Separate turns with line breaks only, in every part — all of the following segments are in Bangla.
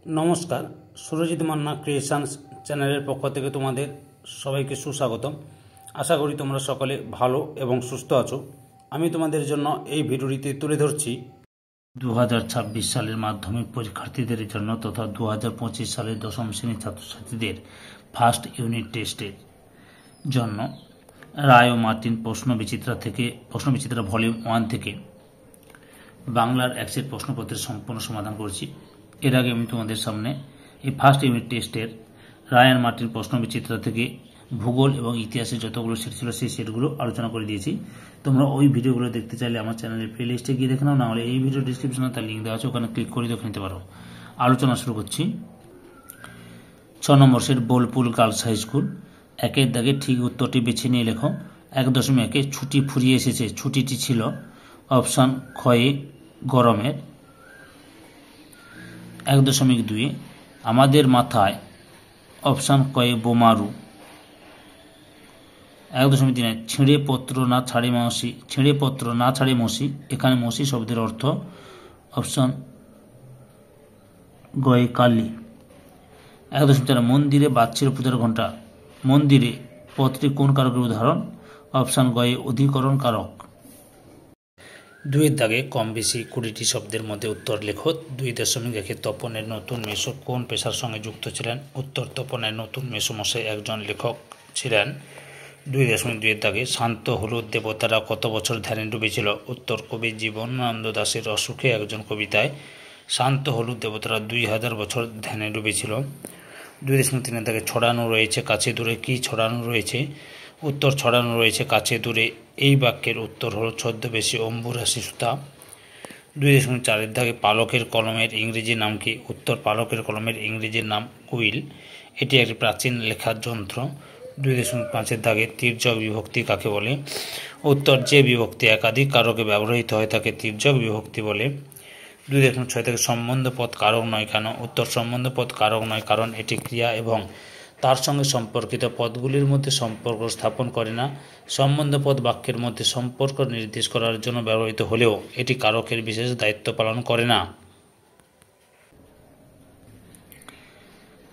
নমস্কার, সুরজিৎ মান্না ক্রিয়েশনস চ্যানেলের পক্ষ থেকে তোমাদের সবাইকে সুস্বাগতম। আশা করি তোমরা সকলে ভালো এবং সুস্থ আছো। আমি তোমাদের জন্য এই ভিডিওটিতে তুলে ধরছি 2026 সালের মাধ্যমিক পরীক্ষার্থীদের জন্য তথা 2025 সালের দশম শ্রেণীর ছাত্রছাত্রীদের ফার্স্ট ইউনিট টেস্টের জন্য রায় ও মার্টিন প্রশ্নবিচিত্রা ভলিউম 1 থেকে বাংলার একসেট প্রশ্নপত্রের সম্পূর্ণ সমাধান করছি। এর আগে আমি তোমাদের সামনে এই ফার্স্ট ইউনিট টেস্টের রায় অ্যান্ড মার্টিন প্রশ্নবিচিত্রা থেকে ভূগোল এবং ইতিহাসের যতগুলো সেট ছিল সেই সেটগুলো আলোচনা করে দিয়েছি। তোমরা ওই ভিডিওগুলো দেখতে চাইলে আমার চ্যানেলের প্লে লিস্টে গিয়ে দেখে নাও, না হলে এই ভিডিও ডিসক্রিপশনে তার লিঙ্ক দেওয়া আছে, ওখানে ক্লিক করে দেখে নিতে পারো। আলোচনা শুরু করছি। 6 নম্বর set Bolpur girls high school. একের দাগে ঠিক উত্তরটি বেছে নিয়ে লেখো। 1.1 ছুটি ফুরিয়ে এসেছে। ছুটিটি ছিল অপশান ক্ষয়ে গরমের। 1.2 আমাদের মাথায় অপশান কয়ে বোমারু। 1.3 ছিঁড়ে পত্র না ছাড়ে মসি। এখানে মসি শব্দের অর্থ অপশান গয়ে কালি। 1.4 মন্দিরে বাজছিল পূজার ঘণ্টা। মন্দিরে পদটি কোন কারকের উদাহরণ? অপশান গয়ে অধিকরণ কারক। 2-এর দাগে কম বেশি 20টি শব্দের মধ্যে উত্তর লেখো। 2.1 তপনের নতুন মেসো কোন পেশার সঙ্গে যুক্ত ছিলেন? উত্তর তপনের নতুন মেসোমশাই একজন লেখক ছিলেন। 2.2-এর দাগে শান্ত হলুদ দেবতারা কত বছর ধ্যানে ডুবেছিল? উত্তর কবি জীবনানন্দ দাশের অসুখে একজন কবিতায় শান্ত হলুদ দেবতারা 2000 বছর ধ্যানে ডুবেছিল। 2.3-এর দাগে ছড়ানো রয়েছে কাছে দূরে। কি ছড়ানো রয়েছে? উত্তর ছড়ানো রয়েছে কাছে দূরে। এই বাক্যের উত্তর হল ছদ্মবেশী অম্বুরাশি সুতা। 2.4-এর দাগে পালকের কলমের ইংরেজি নাম কি? উত্তর পালকের কলমের ইংরেজি নাম কুইল। এটি একটি প্রাচীন লেখার যন্ত্র। 2.5-এর দাগে তির্যক বিভক্তি কাকে বলে? উত্তর যে বিভক্তি একাধিক কারকে ব্যবহৃত হয় তাকে তির্যক বিভক্তি বলে। 2.6 থেকে সম্বন্ধ পদ কারক নয় কেন? উত্তর সম্বন্ধ পদ কারক নয় কারণ এটি ক্রিয়া এবং তার সঙ্গে সম্পর্কিত পদগুলির মধ্যে সম্পর্ক স্থাপন করে না। সম্বন্ধ পদ বাক্যের মধ্যে সম্পর্ক নির্দেশ করার জন্য ব্যবহৃত হলেও এটি কারকের বিশেষ দায়িত্ব পালন করে না।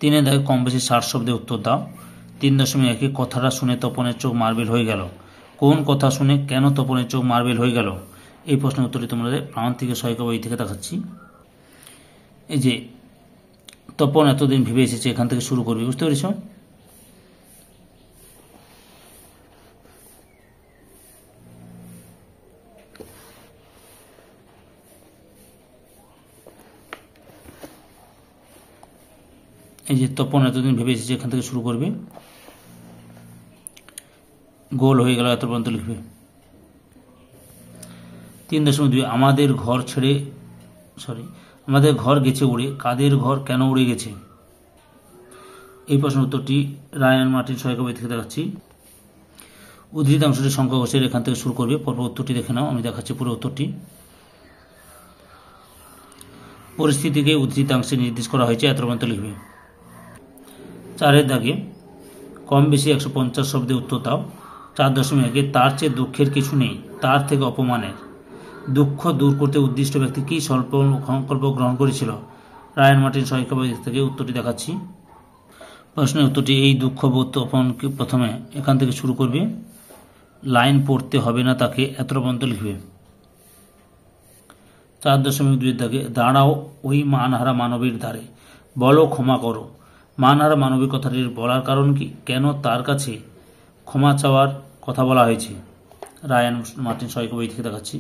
3-এর দাগে কম বেশি 60 শব্দে উত্তর দাও। 3.1 কথাটা শুনে তপনের চোখ মার্বেল হয়ে গেল। কোন কথা শুনে কেন তপনের চোখ মার্বেল হয়ে গেল? এই প্রশ্নের উত্তরটি তোমাদের প্রান্তিক সহায়িকা বই থেকে দেখাচ্ছি। এই যে তপন এতদিন ভেবে এসেছে, এখান থেকে শুরু করবি, বুঝতে পেরেছ? এই যে তপন এতদিন ভেবে এসেছে, এখান থেকে শুরু করবে। গোল হয়ে গেল, এত পর্যন্ত লিখবে। 3.2 আমাদের ঘর গেছে উড়ে। কাদের ঘর কেন উড়ে গেছে? এই প্রশ্নের উত্তরটি রায় অ্যান্ড মার্টিন সহায়িকা বই থেকে দেখাচ্ছি। উদ্ধৃতাংশটি সংখ্যা ঘোষের, এখান থেকে শুরু করবে। পরপর উত্তরটি দেখে নাও, আমি দেখাচ্ছি পুরো উত্তরটি। পরিস্থিতিকে উদ্ধৃতাংশে নির্দেশ করা হয়েছে, এত পর্যন্ত লিখবে। 4-এর দাগে কম বেশি 150 শব্দে উত্তর দাও। 4.1 তার চেয়ে দুঃখের কিছু নেই, তার থেকে অপমানের। দুঃখ দূর করতে উদ্দিষ্ট ব্যক্তি কি সংকল্প গ্রহণ করেছিল? রায় অ্যান্ড মার্টিন সহায়িকা বই থেকে উত্তরটি দেখাচ্ছি। প্রশ্নের উত্তরটি এই দুঃখবোধ তপনকে প্রথমে এখান থেকে শুরু করবে। লাইন পড়তে হবে না তাকে, এত পর্যন্ত লিখবে। 4.2-এর দাগে দাঁড়াও ওই মানহারা মানবীর ধারে, বলো ক্ষমা করো। মানহারা মানবীর কথাটির বলার কারণ কি? কেন তার কাছে ক্ষমা চাওয়ার কথা বলা হয়েছে? রায় অ্যান্ড মার্টিন সহায়িকা বই থেকে দেখাচ্ছি।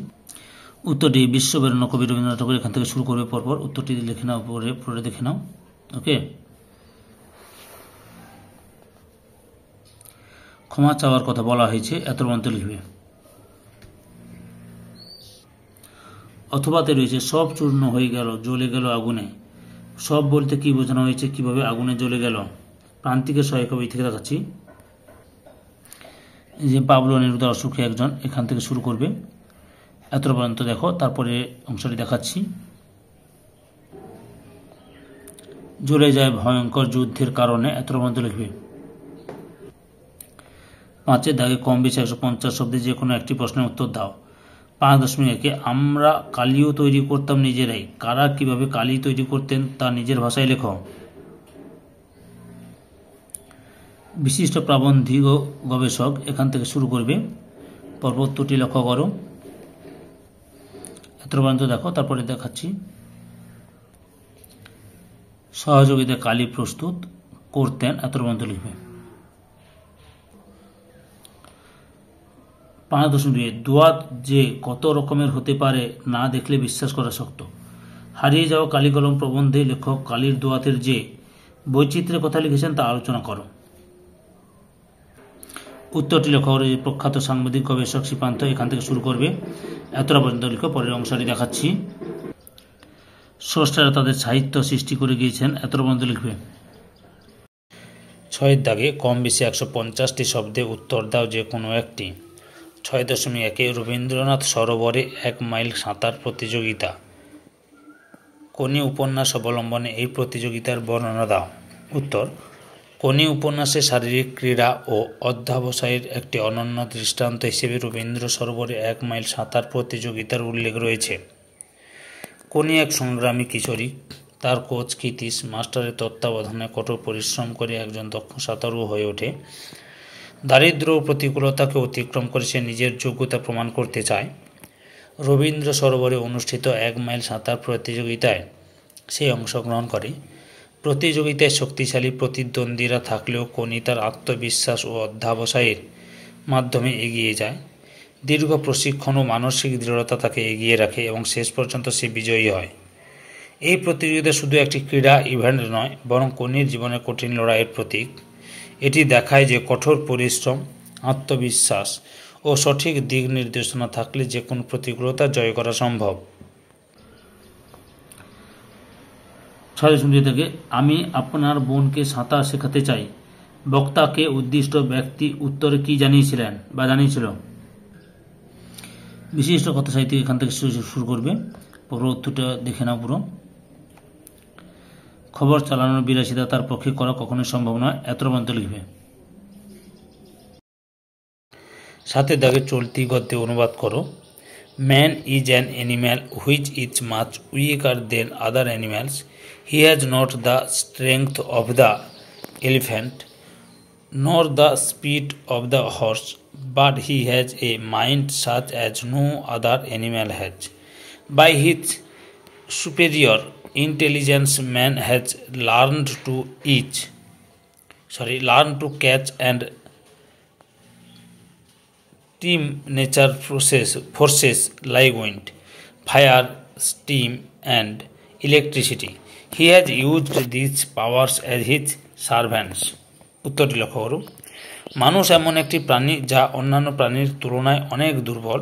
উত্তরটি বিশ্ববরেণ্য কবি রবীন্দ্রনাথ ঠাকুর, এখান থেকে শুরু করবে। পরপর উত্তরটি লিখে নাও, পরে দেখে নাও। ওকে, ক্ষমা চাওয়ার কথা বলা হয়েছে, এত পর্যন্ত লিখবে। অথবাতে রয়েছে সব চূর্ণ হয়ে গেল, জ্বলে গেল আগুনে। সব বলতে কি বোঝানো হয়েছে? কিভাবে আগুনে জ্বলে গেল? প্রান্তিকের সহায়িকা বই থেকে দেখাচ্ছি। যে পাবলো নেরুদা অসুখে একজন, এখান থেকে শুরু করবে। এত পর্যন্ত দেখো, তারপরে অংশটি দেখাচ্ছি। জ্বলে যায় ভয়ঙ্কর যুদ্ধের কারণে, এত পর্যন্ত লিখবে। 5-এর দাগে কম বেশি 150 শব্দে যে কোনো একটি প্রশ্নের উত্তর দাও। 5.1 আমরা কালিও তৈরি করতাম নিজেরাই। কারা কিভাবে কালি তৈরি করতেন তা নিজের ভাষায় লেখো। বিশিষ্ট প্রাবন্ধিক ও গবেষক, এখান থেকে শুরু করবে, পরপর উত্তরটি লক্ষ্য করো। এত পর্যন্ত দেখো, তারপরে দেখাচ্ছি। সহযোগিতা কালি প্রস্তুত করতেন, এত পর্যন্ত লিখবে। 5.2 দোয়াত যে কত রকমের হতে পারে না দেখলে বিশ্বাস করা শক্ত। হারিয়ে যাওয়া কালি কলম প্রবন্ধে লেখক কালির দোয়াতের যে বৈচিত্র্যের কথা লিখেছেন তা আলোচনা করো। উত্তরটি লক্ষ্য করে প্রখ্যাত সাংবাদিক গবেষক শ্রীপান্ত, এখান থেকে শুরু করবে, এতটা পর্যন্ত লিখো। পরের অংশটি দেখাচ্ছি। স্রষ্টারা তাদের সাহিত্য সৃষ্টি করে গিয়েছেন, এতটা পর্যন্ত লিখবে। 6 দাগে কম বেশি 150টি শব্দে উত্তর দাও যে কোনো একটি। 6.1 রবীন্দ্রনাথ সরোবরে 1 মাইল সাঁতার প্রতিযোগিতা। কোন উপন্যাস অবলম্বনে এই প্রতিযোগিতার বর্ণনা দাও। উত্তর, কোন উপন্যাসে শারীরিক ক্রীড়া ও অধ্যবসায়ের একটি অনন্য দৃষ্টান্ত হিসেবে রবীন্দ্র সরোবরে 1 মাইল সাঁতার প্রতিযোগিতার উল্লেখ রয়েছে। কোন এক সংগ্রামী কিশোরী তার কোচ কীতিশ মাস্টারের তত্ত্বাবধানে কঠোর পরিশ্রম করে একজন দক্ষ সাঁতারু হয়ে ওঠে। দারিদ্র ও প্রতিকূলতাকে অতিক্রম করে সে নিজের যোগ্যতা প্রমাণ করতে চায়। রবীন্দ্র সরোবরে অনুষ্ঠিত 1 মাইল সাঁতার প্রতিযোগিতায় সে অংশগ্রহণ করে। প্রতিযোগিতায় শক্তিশালী প্রতিদ্বন্দ্বীরা থাকলেও কোনি তার আত্মবিশ্বাস ও অধ্যবসায়ের মাধ্যমে এগিয়ে যায়। দীর্ঘ প্রশিক্ষণ ও মানসিক দৃঢ়তা তাকে এগিয়ে রাখে এবং শেষ পর্যন্ত সে বিজয়ী হয়। এই প্রতিযোগিতা শুধু একটি ক্রীড়া ইভেন্ট নয়, বরং কোনির জীবনের কঠিন লড়াইয়ের প্রতীক। এটি দেখায় যে কঠোর পরিশ্রম, আত্মবিশ্বাস ও সঠিক দিক নির্দেশনা থাকলে যে কোনো প্রতিকূলতা জয় করা সম্ভব। 6 থেকে আমি আপনার বোনকে সাঁতার শেখাতে চাই। বক্তাকে উদ্দিষ্ট ব্যক্তি উত্তরে কি জানিয়েছিলেন বা জানিয়েছিল। বিশিষ্ট কথা সাহিত্যিক, এখান থেকে শুরু করবে, পুরো উত্তরটা দেখে নাও পুরো। খবর চালানোর বিলাসিতা তার পক্ষে করা কখনোই সম্ভব নয়, এত পর্যন্ত লিখবে। 7 দাগে চলতি গদ্যে অনুবাদ করো। Man is an animal which is much weaker than other animals. He has not the strength of the elephant nor the speed of the horse, but he has a mind such as no other animal has. By his superior intelligence, man has learned to catch and tame nature forces like wind, fire, steam, and electricity. He has used these powers as his servants. উত্তরটি লক্ষ্য করুন। মানুষ এমন একটি প্রাণী যা অন্যান্য প্রাণীর তুলনায় অনেক দুর্বল।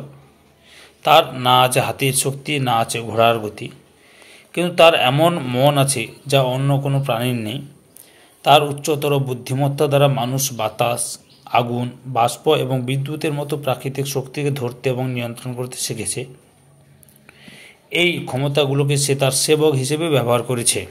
তার না আছে হাতির শক্তি, না আছে ঘোড়ার গতি, কিন্তু তার এমন মন আছে যা অন্য কোনো প্রাণীর নেই। তার উচ্চতর বুদ্ধিমত্তা দ্বারা মানুষ বাতাস, আগুন, বাষ্প এবং বিদ্যুতের মতো প্রাকৃতিক শক্তিকে ধরতে এবং নিয়ন্ত্রণ করতে শিখেছে। এই ক্ষমতাগুলোকে সে তার সেবক হিসেবে ব্যবহার করেছে।